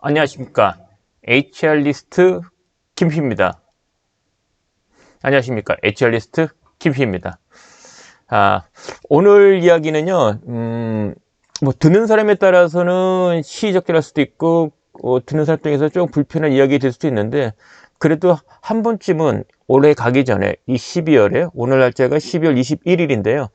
안녕하십니까. HR리스트 김희입니다. 안녕하십니까. HR리스트 김희입니다. 오늘 이야기는요, 뭐, 듣는 사람에 따라서는 시의적절할 수도 있고, 듣는 사람 중에서 좀 불편한 이야기 될 수도 있는데, 그래도 한 번쯤은 올해 가기 전에, 이 12월에, 오늘 날짜가 12월 21일인데요.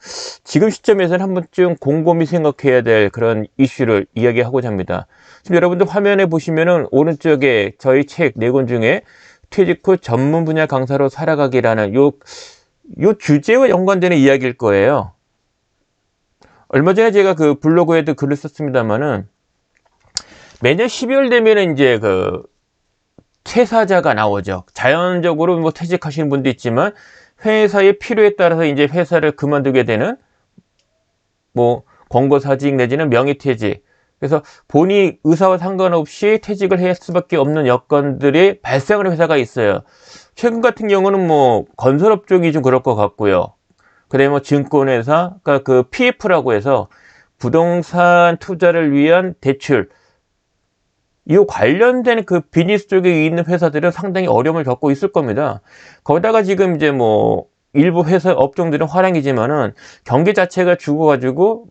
지금 시점에서는 한 번쯤 곰곰이 생각해야 될 그런 이슈를 이야기하고자 합니다. 지금 여러분들 화면에 보시면은 오른쪽에 저희 책 4권 중에 퇴직 후 전문 분야 강사로 살아가기라는 요 주제와 연관되는 이야기일 거예요. 얼마 전에 제가 그 블로그에도 글을 썼습니다만은 매년 12월 되면은 이제 그 퇴사자가 나오죠. 자연적으로 뭐 퇴직하시는 분도 있지만 회사의 필요에 따라서 이제 회사를 그만두게 되는 뭐 권고사직 내지는 명예퇴직. 그래서 본인이 의사와 상관없이 퇴직을 할 수밖에 없는 여건들이 발생하는 회사가 있어요. 최근 같은 경우는 뭐 건설업 쪽이 좀 그럴 것 같고요. 그다음에 뭐 증권회사, 그러니까 그 PF라고 해서 부동산 투자를 위한 대출, 이 관련된 그 비즈니스 쪽에 있는 회사들은 상당히 어려움을 겪고 있을 겁니다. 거기다가 지금 이제 뭐 일부 회사 업종들은 화랑이지만은 경기 자체가 죽어가지고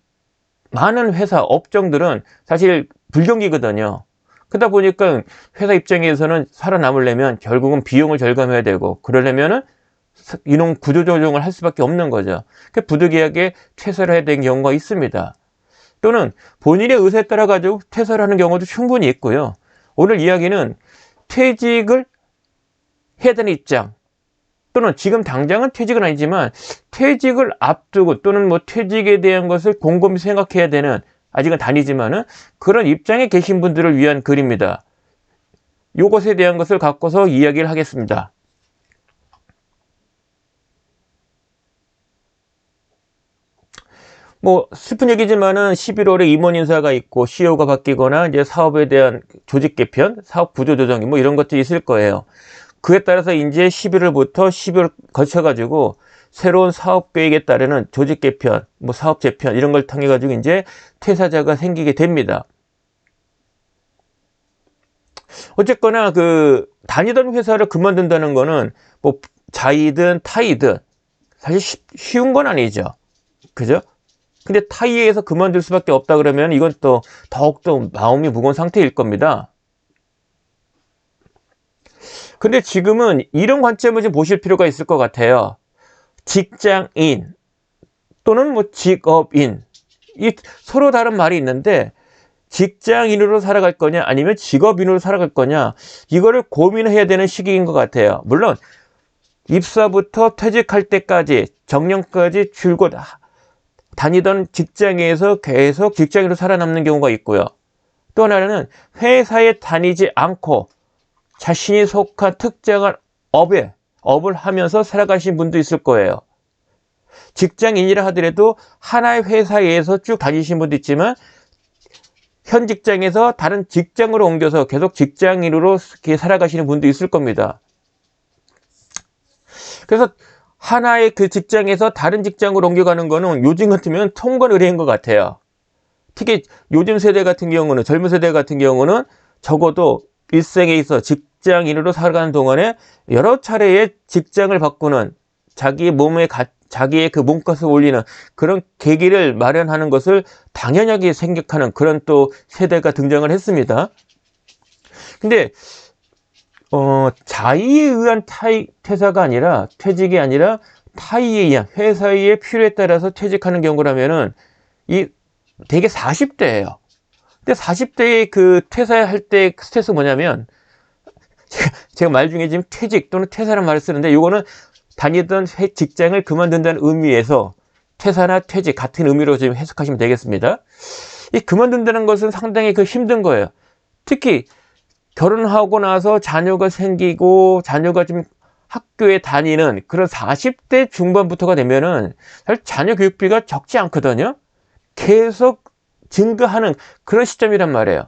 많은 회사 업종들은 사실 불경기거든요. 그러다 보니까 회사 입장에서는 살아남으려면 결국은 비용을 절감해야 되고, 그러려면은 인원 구조조정을 할 수밖에 없는 거죠. 부득이하게 퇴사를 해야 되는 경우가 있습니다. 또는 본인의 의사에 따라 가지고 퇴사를 하는 경우도 충분히 있고요. 오늘 이야기는 퇴직을 해야 되는 입장, 또는 지금 당장은 퇴직은 아니지만 퇴직을 앞두고 또는 뭐 퇴직에 대한 것을 곰곰이 생각해야 되는, 아직은 다니지만은 그런 입장에 계신 분들을 위한 글입니다. 요것에 대한 것을 갖고서 이야기를 하겠습니다. 뭐 슬픈 얘기지만은 11월에 임원 인사가 있고 CEO가 바뀌거나 이제 사업에 대한 조직 개편, 사업 구조 조정 뭐 이런 것들이 있을 거예요. 그에 따라서 이제 11월부터 12월 거쳐가지고 새로운 사업 계획에 따르는 조직 개편, 뭐 사업 재편 이런 걸 통해 가지고 이제 퇴사자가 생기게 됩니다. 어쨌거나 그 다니던 회사를 그만둔다는 거는 뭐 자이든 타이든 사실 쉬운 건 아니죠. 그죠? 근데 타이에서 그만둘 수밖에 없다 그러면 이건 또 더욱더 마음이 무거운 상태일 겁니다. 근데 지금은 이런 관점을 좀 보실 필요가 있을 것 같아요. 직장인 또는 뭐 직업인, 이 서로 다른 말이 있는데 직장인으로 살아갈 거냐 아니면 직업인으로 살아갈 거냐, 이거를 고민해야 되는 시기인 것 같아요. 물론 입사부터 퇴직할 때까지 정년까지 줄곧 다니던 직장에서 계속 직장인으로 살아남는 경우가 있고요. 또 하나는 회사에 다니지 않고 자신이 속한 특정한 업을 하면서 살아가신 분도 있을 거예요. 직장인이라 하더라도 하나의 회사에서 쭉 다니신 분도 있지만 현 직장에서 다른 직장으로 옮겨서 계속 직장인으로 살아가시는 분도 있을 겁니다. 그래서 하나의 그 직장에서 다른 직장으로 옮겨가는 거는 요즘 같으면 통관의례인 것 같아요. 특히 요즘 세대 같은 경우는, 젊은 세대 같은 경우는 적어도 일생에 있어 직장인으로 살아가는 동안에 여러 차례의 직장을 바꾸는, 자기의 그 몸값을 올리는 그런 계기를 마련하는 것을 당연하게 생각하는 그런 또 세대가 등장을 했습니다. 근데 자의에 의한 퇴사가 아니라, 퇴직이 아니라 타의에 의한, 회사의 필요에 따라서 퇴직하는 경우라면은 이 되게 40대예요. 근데 40대의 그 퇴사할 때 스트레스 뭐냐면, 제가 말 중에 지금 퇴직 또는 퇴사라는 말을 쓰는데, 이거는 다니던 직장을 그만둔다는 의미에서 퇴사나 퇴직 같은 의미로 지금 해석하시면 되겠습니다. 이 그만둔다는 것은 상당히 그 힘든 거예요. 특히 결혼하고 나서 자녀가 생기고 자녀가 좀 학교에 다니는 그런 40대 중반부터가 되면은 사실 자녀 교육비가 적지 않거든요. 계속 증가하는 그런 시점이란 말이에요.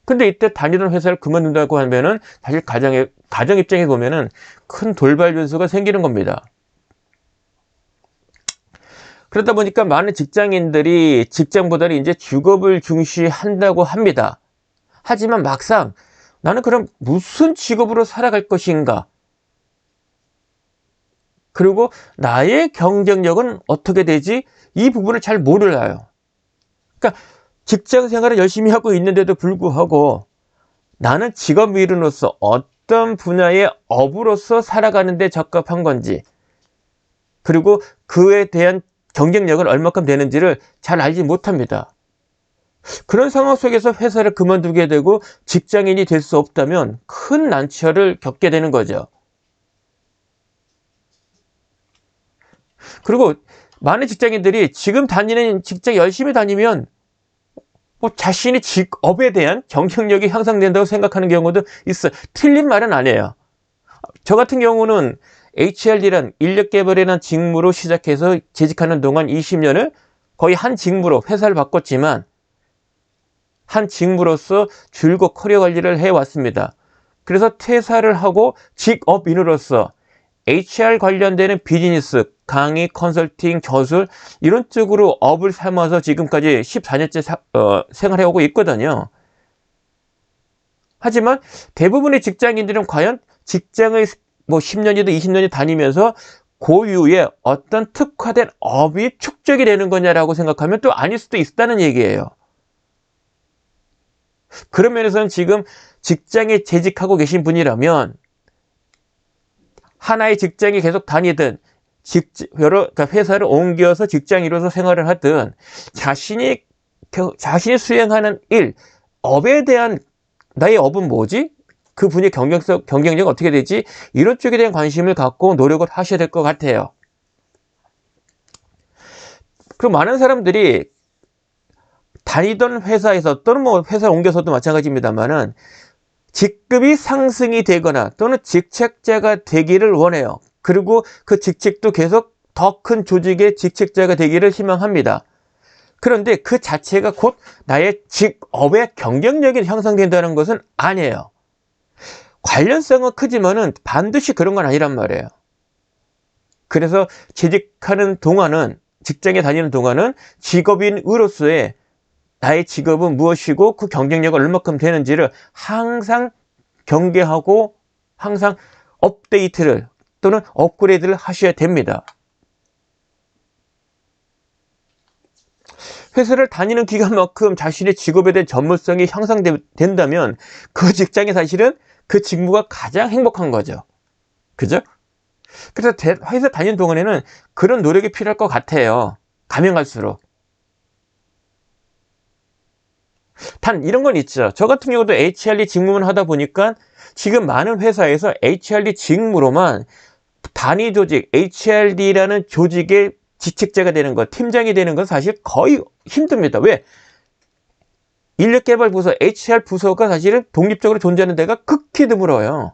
근데 이때 다니던 회사를 그만둔다고 하면은 사실 가정 입장에 보면은 큰 돌발 변수가 생기는 겁니다. 그러다 보니까 많은 직장인들이 직장보다는 이제 직업을 중시한다고 합니다. 하지만 막상 나는 그럼 무슨 직업으로 살아갈 것인가? 그리고 나의 경쟁력은 어떻게 되지? 이 부분을 잘 몰라요. 그러니까 직장 생활을 열심히 하고 있는데도 불구하고 나는 직업인으로서 어떤 분야의 업으로서 살아가는데 적합한 건지, 그리고 그에 대한 경쟁력은 얼마큼 되는지를 잘 알지 못합니다. 그런 상황 속에서 회사를 그만두게 되고 직장인이 될 수 없다면 큰 난처를 겪게 되는 거죠. 그리고 많은 직장인들이 지금 다니는 직장 열심히 다니면 자신의 직업에 대한 경쟁력이 향상된다고 생각하는 경우도 있어요. 틀린 말은 아니에요. 저 같은 경우는 HRD란 인력개발이라는 직무로 시작해서 재직하는 동안 20년을 거의 한 직무로 회사를 바꿨지만 한 직무로서 줄곧 커리어 관리를 해왔습니다. 그래서 퇴사를 하고 직업인으로서 HR 관련되는 비즈니스, 강의, 컨설팅, 저술 이런 쪽으로 업을 삼아서 지금까지 14년째 생활해오고 있거든요. 하지만 대부분의 직장인들은 과연 직장을 10년이든 20년이 다니면서 고유의 어떤 특화된 업이 축적이 되는 거냐라고 생각하면 또 아닐 수도 있다는 얘기예요. 그런 면에서는 지금 직장에 재직하고 계신 분이라면 하나의 직장에 계속 다니든 그러니까 회사를 옮겨서 직장인으로서 생활을 하든 자신이 수행하는 일, 업에 대한 나의 업은 뭐지? 그 분의 경쟁력 어떻게 되지? 이런 쪽에 대한 관심을 갖고 노력을 하셔야 될 것 같아요. 그리고 많은 사람들이 다니던 회사에서 또는 회사를 옮겨서도 마찬가지입니다만은 직급이 상승이 되거나 또는 직책자가 되기를 원해요. 그리고 그 직책도 계속 더 큰 조직의 직책자가 되기를 희망합니다. 그런데 그 자체가 곧 나의 직업의 경쟁력이 향상된다는 것은 아니에요. 관련성은 크지만은 반드시 그런 건 아니란 말이에요. 그래서 재직하는 동안은, 직장에 다니는 동안은 직업인으로서의 나의 직업은 무엇이고 그 경쟁력은 얼마큼 되는지를 항상 경계하고 항상 업데이트를 또는 업그레이드를 하셔야 됩니다. 회사를 다니는 기간만큼 자신의 직업에 대한 전문성이 향상된다면 그 직장이 사실은 그 직무가 가장 행복한 거죠. 그죠? 그래서 회사 다니는 동안에는 그런 노력이 필요할 것 같아요. 가면 갈수록. 단 이런 건 있죠. 저 같은 경우도 HRD 직무만 하다 보니까 지금 많은 회사에서 HRD 직무로만 단위 조직, HRD라는 조직의 직책자가 되는 것, 팀장이 되는 건 사실 거의 힘듭니다. 왜? 인력개발 부서, HR 부서가 사실은 독립적으로 존재하는 데가 극히 드물어요.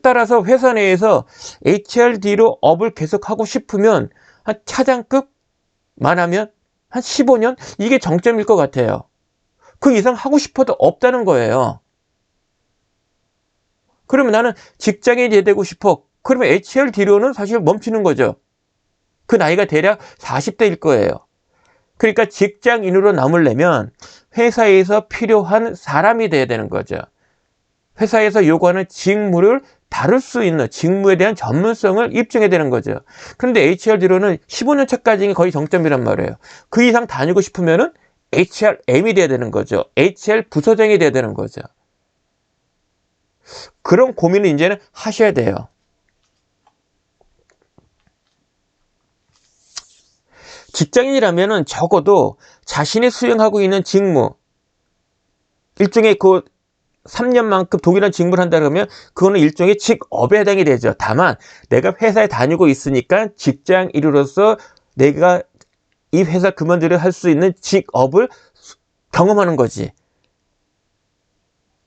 따라서 회사 내에서 HRD로 업을 계속하고 싶으면 한 차장급만 하면 한 15년? 이게 정점일 것 같아요. 그 이상 하고 싶어도 없다는 거예요. 그러면 나는 직장인이 되고 싶어. 그러면 HRD로는 사실 멈추는 거죠. 그 나이가 대략 40대일 거예요. 그러니까 직장인으로 남으려면 회사에서 필요한 사람이 돼야 되는 거죠. 회사에서 요구하는 직무를 다룰 수 있는 직무에 대한 전문성을 입증해야 되는 거죠. 그런데 HRD로는 15년 차까지는 거의 정점이란 말이에요. 그 이상 다니고 싶으면은 HRM이 돼야 되는 거죠. HR 부서장이 돼야 되는 거죠. 그런 고민을 이제는 하셔야 돼요. 직장인이라면은 적어도 자신이 수행하고 있는 직무, 일종의 그 3년만큼 동일한 직무를 한다 그러면 그거는 일종의 직업에 해당이 되죠. 다만 내가 회사에 다니고 있으니까 직장인으로서 내가 이 회사 그만두려 할 수 있는 직업을 경험하는 거지.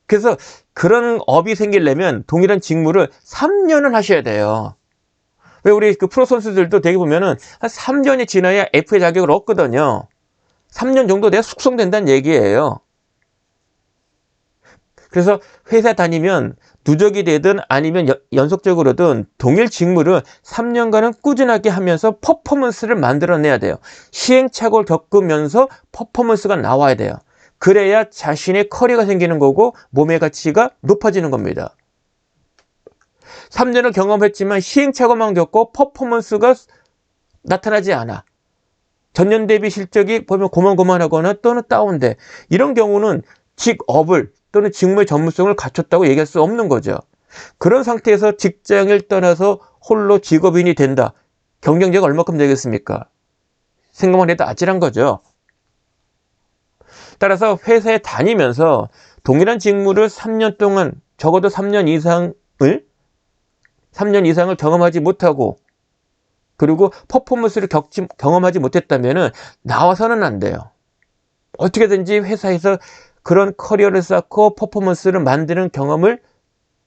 그래서 그런 업이 생기려면 동일한 직무를 3년을 하셔야 돼요. 왜 우리 그 프로 선수들도 되게 보면은 한 3년이 지나야 FA 자격을 얻거든요. 3년 정도 내가 숙성된다는 얘기예요. 그래서 회사 다니면 누적이 되든 아니면 연속적으로든 동일 직무를 3년간은 꾸준하게 하면서 퍼포먼스를 만들어내야 돼요. 시행착오를 겪으면서 퍼포먼스가 나와야 돼요. 그래야 자신의 커리어가 생기는 거고 몸의 가치가 높아지는 겁니다. 3년을 경험했지만 시행착오만 겪고 퍼포먼스가 나타나지 않아. 전년 대비 실적이 보면 고만고만하거나 또는 다운돼. 이런 경우는 직업을 또는 직무의 전문성을 갖췄다고 얘기할 수 없는 거죠. 그런 상태에서 직장을 떠나서 홀로 직업인이 된다. 경쟁자가 얼마큼 되겠습니까? 생각만 해도 아찔한 거죠. 따라서 회사에 다니면서 동일한 직무를 3년 동안 적어도 3년 이상을 경험하지 못하고 그리고 퍼포먼스를 경험하지 못했다면 나와서는 안 돼요. 어떻게든지 회사에서 그런 커리어를 쌓고 퍼포먼스를 만드는 경험을,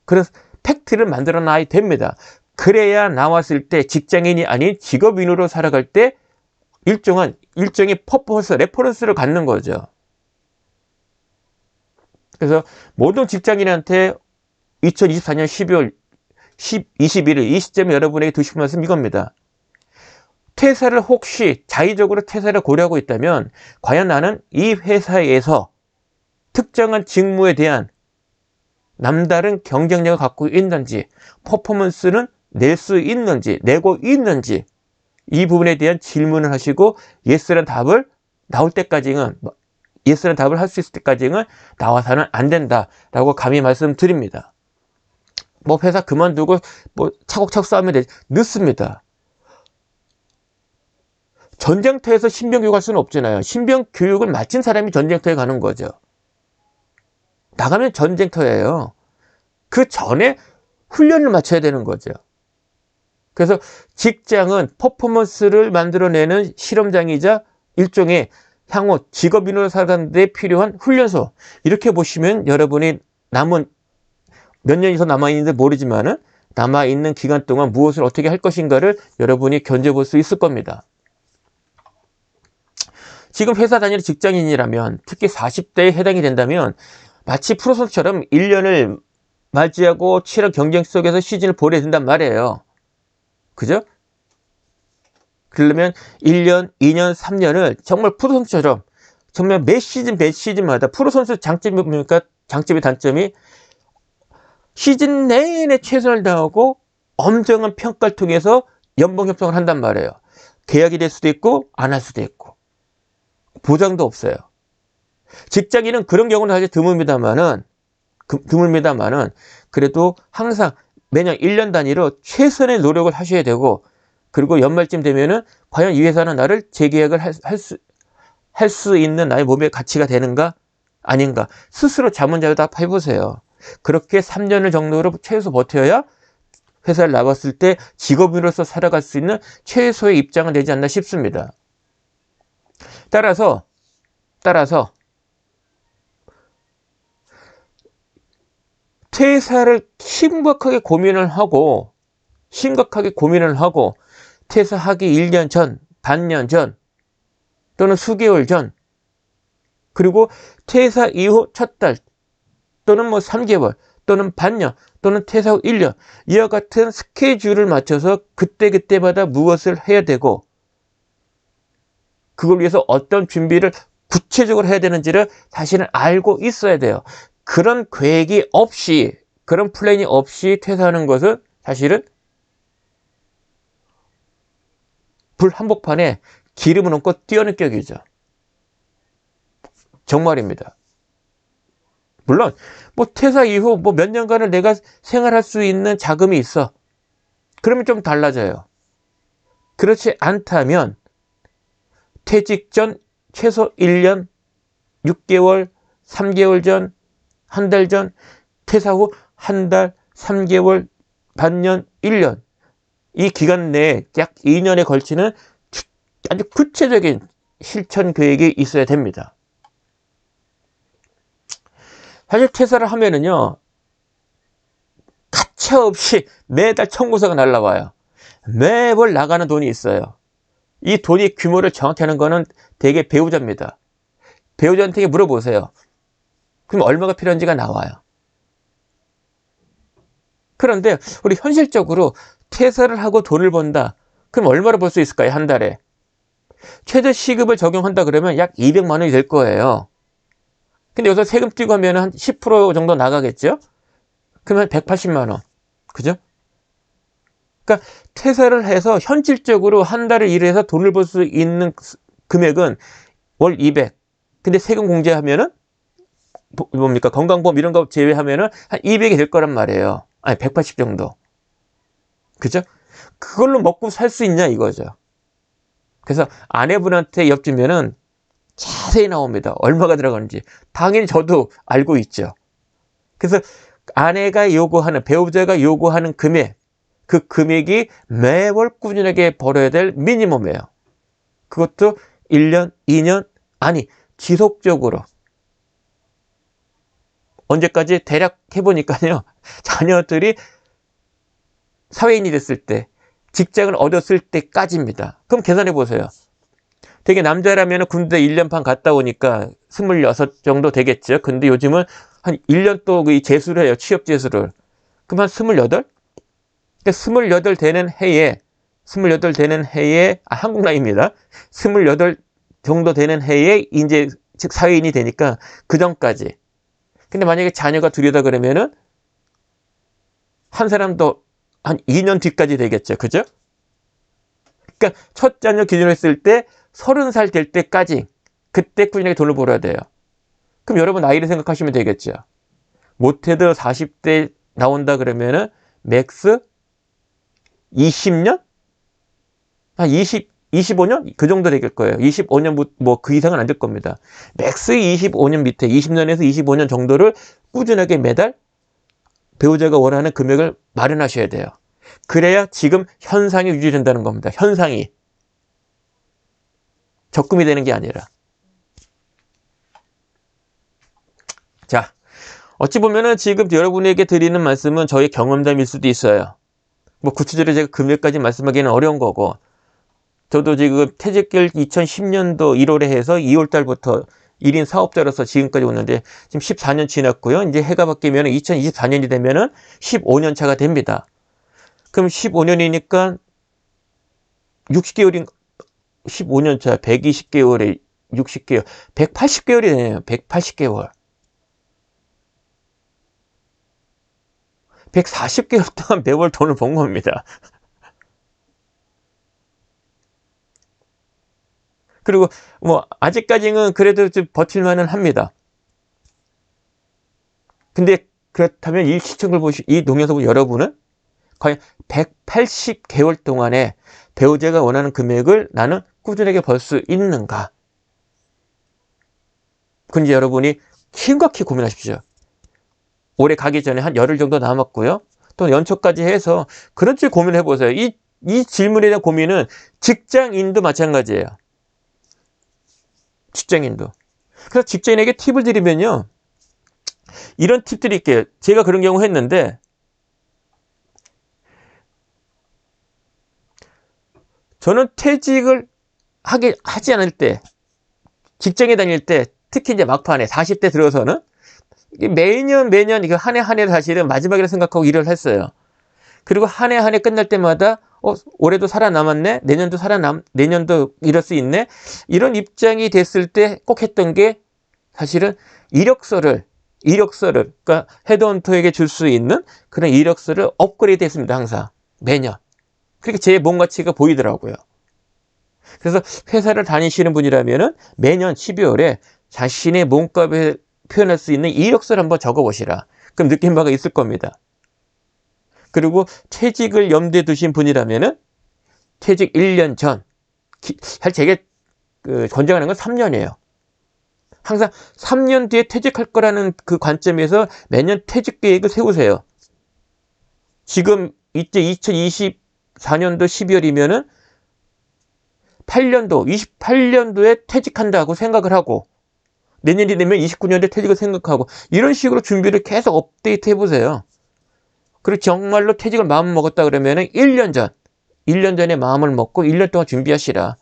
그런 팩트를 만들어 놔야 됩니다. 그래야 나왔을 때 직장인이 아닌 직업인으로 살아갈 때 일종의 퍼포먼스, 레퍼런스를 갖는 거죠. 그래서 모든 직장인한테 2024년 12월 21일 이 시점에 여러분에게 드고 싶은 말씀 이겁니다. 퇴사를 혹시 자의적으로 퇴사를 고려하고 있다면 과연 나는 이 회사에서 특정한 직무에 대한 남다른 경쟁력을 갖고 있는지, 퍼포먼스는 낼 수 있는지, 내고 있는지, 이 부분에 대한 질문을 하시고 예스라는 답을 예스라는 답을 할 수 있을 때까지는 나와서는 안 된다라고 감히 말씀드립니다. 뭐 회사 그만두고 뭐 차곡차곡 쌓으면 되지. 늦습니다. 전쟁터에서 신병교육 할 수는 없잖아요. 신병교육을 마친 사람이 전쟁터에 가는 거죠. 나가면 전쟁터예요. 그 전에 훈련을 마쳐야 되는 거죠. 그래서 직장은 퍼포먼스를 만들어내는 실험장이자 일종의 향후 직업인으로 살아가는 데 필요한 훈련소. 이렇게 보시면 여러분이 남은 몇 년 이상 남아있는지 모르지만은 남아있는 기간 동안 무엇을 어떻게 할 것인가를 여러분이 견뎌볼 수 있을 겁니다. 지금 회사 다니는 직장인이라면 특히 40대에 해당이 된다면 마치 프로선수처럼 1년을 맞이하고 치열한 경쟁 속에서 시즌을 보내야 된단 말이에요. 그죠? 그러려면 1년, 2년, 3년을 정말 프로선수처럼 정말 매 시즌마다 프로선수 장점이 뭡니까? 장점이 단점이 시즌 내내 최선을 다하고 엄정한 평가를 통해서 연봉 협상을 한단 말이에요. 계약이 될 수도 있고 안 할 수도 있고 보장도 없어요. 직장인은 그런 경우는 사실 드뭅니다만은 그래도 항상 매년 1년 단위로 최선의 노력을 하셔야 되고 그리고 연말쯤 되면은 과연 이 회사는 나를 재계약을 할 수 있는 나의 몸의 가치가 되는가 아닌가 스스로 자문자답 해보세요. 그렇게 3년을 정도로 최소 버텨야 회사를 나갔을 때 직업인으로서 살아갈 수 있는 최소의 입장은 되지 않나 싶습니다. 따라서 퇴사를 심각하게 고민을 하고 퇴사하기 1년 전, 반년 전 또는 수개월 전 그리고 퇴사 이후 첫 달 또는 뭐 3개월 또는 반년 또는 퇴사 후 1년 이와 같은 스케줄을 맞춰서 그때그때마다 무엇을 해야 되고 그걸 위해서 어떤 준비를 구체적으로 해야 되는지를 사실은 알고 있어야 돼요. 그런 계획이 없이 그런 플랜이 없이 퇴사하는 것은 사실은 불 한복판에 기름을 얹고 뛰어는 격이죠. 정말입니다. 물론 뭐 퇴사 이후 뭐 몇 년간을 내가 생활할 수 있는 자금이 있어. 그러면 좀 달라져요. 그렇지 않다면 퇴직 전 최소 1년, 6개월, 3개월 전, 한 달 전, 퇴사 후 한 달, 3개월, 반년, 1년 이 기간 내에 약 2년에 걸치는 아주 구체적인 실천 계획이 있어야 됩니다. 사실 퇴사를 하면은요 가차없이 매달 청구서가 날라와요. 매월 나가는 돈이 있어요. 이 돈이 규모를 정확히 하는 거는 대개 배우자입니다. 배우자한테 물어보세요. 그럼 얼마가 필요한지가 나와요. 그런데 우리 현실적으로 퇴사를 하고 돈을 번다. 그럼 얼마를 벌 수 있을까요? 한 달에. 최저 시급을 적용한다 그러면 약 200만 원이 될 거예요. 근데 여기서 세금 떼고 하면 한 10% 정도 나가겠죠? 그러면 180만 원. 그죠? 그러니까 퇴사를 해서 현실적으로 한 달을 일해서 돈을 벌 수 있는 금액은 월 200. 근데 세금 공제하면은 뭡니까? 건강보험 이런 거 제외하면은 한 200이 될 거란 말이에요. 아니 180 정도. 그죠? 그걸로 먹고 살 수 있냐 이거죠. 그래서 아내분한테 여쭈면은 자세히 나옵니다. 얼마가 들어가는지. 당연히 저도 알고 있죠. 그래서 아내가 요구하는, 배우자가 요구하는 금액, 그 금액이 매월 꾸준하게 벌어야 될 미니멈이에요. 그것도 1년, 2년, 아니 지속적으로. 언제까지? 대략 해보니까요. 자녀들이 사회인이 됐을 때, 직장을 얻었을 때까지입니다. 그럼 계산해 보세요. 되게 남자라면 군대 1년 반 갔다 오니까 26 정도 되겠죠. 근데 요즘은 한 1년 또 재수를 해요. 취업 재수를. 그럼 한 28? 그러니까 28 되는 해에, 28 되는 해에, 한국 나이입니다. 28 정도 되는 해에 이제 즉 사회인이 되니까 그 전까지. 근데 만약에 자녀가 둘이다 그러면은 한 사람도 한 2년 뒤까지 되겠죠. 그죠? 그러니까 첫 자녀 기준으로 했을 때 30살 될 때까지 그때 꾸준하게 돈을 벌어야 돼요. 그럼 여러분 나이를 생각하시면 되겠죠. 못해도 40대 나온다 그러면은 맥스 20년? 한 25년? 그 정도 될 거예요. 25년, 뭐 그 이상은 안 될 겁니다. 맥스 25년 밑에 20년에서 25년 정도를 꾸준하게 매달 배우자가 원하는 금액을 마련하셔야 돼요. 그래야 지금 현상이 유지된다는 겁니다. 현상이. 적금이 되는 게 아니라. 자, 어찌 보면은 지금 여러분에게 드리는 말씀은 저의 경험담일 수도 있어요. 뭐 구체적으로 제가 금액까지 말씀하기는 어려운 거고, 저도 지금 퇴직을 2010년도 1월에 해서 2월 달부터 1인 사업자로서 지금까지 오는데 지금 14년 지났고요. 이제 해가 바뀌면 2024년이 되면은 15년 차가 됩니다. 그럼 15년이니까 60개월인 15년 차 120개월에 60개월 180개월이 되네요. 180개월. 140개월 동안 매월 돈을 번 겁니다. 그리고 뭐 아직까지는 그래도 좀 버틸만은 합니다. 근데 그렇다면 이 시청을 이 동영상 보신 여러분은 과연 180개월 동안에 배우자가 원하는 금액을 나는 꾸준하게 벌 수 있는가? 그건 이제 여러분이 심각히 고민하십시오. 올해 가기 전에 한 열흘 정도 남았고요. 또 연초까지 해서 그렇지 고민해 보세요. 이 질문에 대한 고민은 직장인도 마찬가지예요. 직장인도. 그래서 직장인에게 팁을 드리면요. 이런 팁 드릴게요. 제가 그런 경우 했는데 저는 퇴직을 하지 않을 때, 직장에 다닐 때, 특히 이제 막판에 40대 들어서는 매년 이거 한 해 한 해 사실은 마지막이라 생각하고 일을 했어요. 그리고 한 해 한 해 끝날 때마다 올해도 살아남았네, 내년도 이럴 수 있네, 이런 입장이 됐을 때 꼭 했던 게 사실은 이력서를 그러니까 헤드헌터에게 줄 수 있는 그런 이력서를 업그레이드 했습니다. 항상 매년. 그렇게 제 몸 가치가 보이더라고요. 그래서 회사를 다니시는 분이라면은 매년 12월에 자신의 몸값을 표현할 수 있는 이력서를 한번 적어보시라. 그럼 느낀 바가 있을 겁니다. 그리고 퇴직을 염두에 두신 분이라면은 퇴직 1년 전, 사실 제게 권장하는 건 3년이에요. 항상 3년 뒤에 퇴직할 거라는 그 관점에서 매년 퇴직 계획을 세우세요. 지금 이제 2024년도 12월이면은 28년도에 퇴직한다고 생각을 하고, 내년이 되면 29년도에 퇴직을 생각하고, 이런 식으로 준비를 계속 업데이트 해보세요. 그리고 정말로 퇴직을 마음 먹었다 그러면은 1년 전에 마음을 먹고 1년 동안 준비하시라.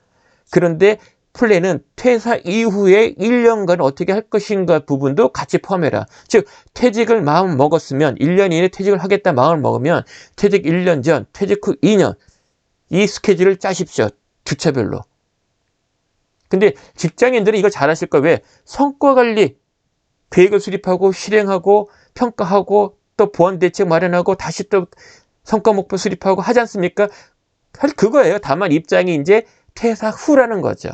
그런데 플랜은 퇴사 이후에 1년간 어떻게 할 것인가 부분도 같이 포함해라. 즉, 퇴직을 마음 먹었으면 1년 이내에 퇴직을 하겠다 마음을 먹으면 퇴직 1년 전, 퇴직 후 2년, 이 스케줄을 짜십시오. 주차별로. 근데 직장인들은 이걸 잘 하실 거예요. 왜? 성과 관리, 계획을 수립하고 실행하고 평가하고 또 보완 대책 마련하고 다시 또 성과 목표 수립하고 하지 않습니까? 그거예요. 다만 입장이 이제 퇴사 후라는 거죠.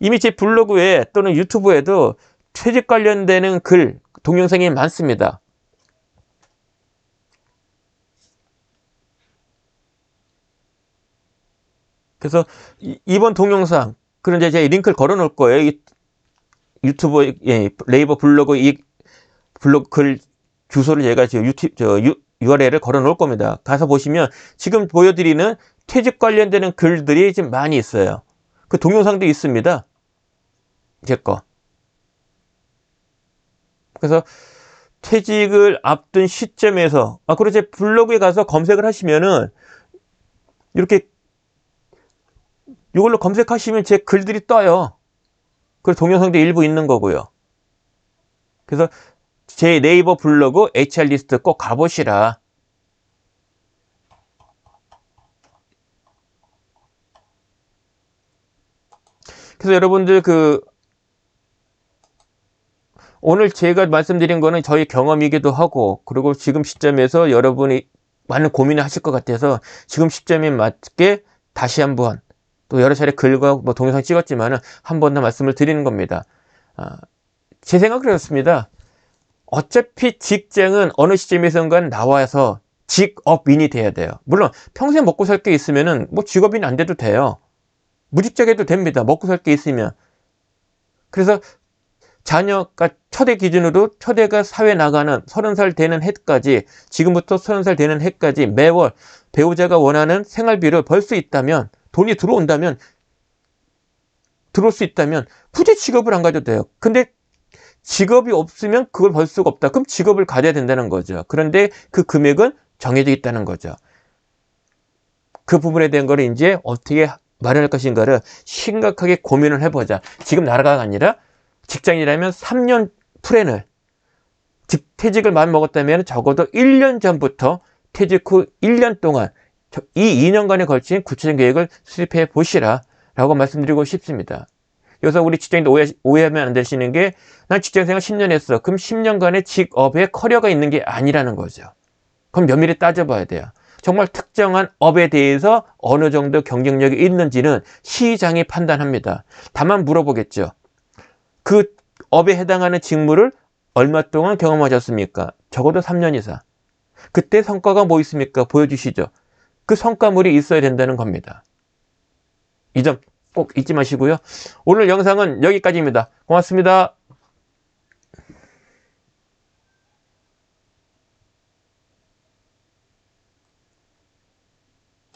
이미 제 블로그에 또는 유튜브에도 퇴직 관련되는 글, 동영상이 많습니다. 그래서 이번 동영상, 그런데 제가 링크를 걸어 놓을 거예요. 유튜브, 네이버 블로그, 이 블로그 글 주소를 제가 지금 URL을 걸어 놓을 겁니다. 가서 보시면 지금 보여드리는 퇴직 관련되는 글들이 지금 많이 있어요. 그 동영상도 있습니다. 제 거. 그래서 퇴직을 앞둔 시점에서, 그리고 제 블로그에 가서 검색을 하시면은 이렇게 이걸로 검색하시면 제 글들이 떠요. 그리고 동영상도 일부 있는 거고요. 그래서 제 네이버 블로그 HR 리스트 꼭 가보시라. 그래서 여러분들 오늘 제가 말씀드린 거는 저희 경험이기도 하고, 그리고 지금 시점에서 여러분이 많은 고민을 하실 것 같아서 지금 시점에 맞게 다시 한번 또 여러 차례 글과 동영상 찍었지만은 한 번 더 말씀을 드리는 겁니다. 제 생각은 그렇습니다. 어차피 직장은 어느 시점에선가 나와서 직업인이 돼야 돼요. 물론 평생 먹고 살 게 있으면은 직업인 안 돼도 돼요. 무직자해도 됩니다. 먹고 살 게 있으면. 그래서 자녀가 첫애 기준으로 첫애가 사회 나가는 30살 되는 해까지, 지금부터 30살 되는 해까지 매월 배우자가 원하는 생활비를 벌 수 있다면, 돈이 들어올 수 있다면 굳이 직업을 안 가져도 돼요. 근데 직업이 없으면 그걸 벌 수가 없다. 그럼 직업을 가져야 된다는 거죠. 그런데 그 금액은 정해져 있다는 거죠. 그 부분에 대한 거를 이제 어떻게 마련할 것인가를 심각하게 고민을 해보자. 지금 나라가 아니라 직장이라면 3년 플랜을, 퇴직을 마음 먹었다면 적어도 1년 전부터 퇴직 후 1년 동안 이 2년간에 걸친 구체적인 계획을 수립해 보시라 라고 말씀드리고 싶습니다. 여기서 우리 직장인들 오해하면 안 되시는 게, 난 직장생활 10년 했어. 그럼 10년간의 직업에 커리어가 있는 게 아니라는 거죠. 그럼 면밀히 따져봐야 돼요. 정말 특정한 업에 대해서 어느 정도 경쟁력이 있는지는 시장이 판단합니다. 다만 물어보겠죠. 그 업에 해당하는 직무를 얼마 동안 경험하셨습니까? 적어도 3년 이상. 그때 성과가 뭐 있습니까? 보여주시죠. 그 성과물이 있어야 된다는 겁니다. 이 점 꼭 잊지 마시고요. 오늘 영상은 여기까지입니다. 고맙습니다.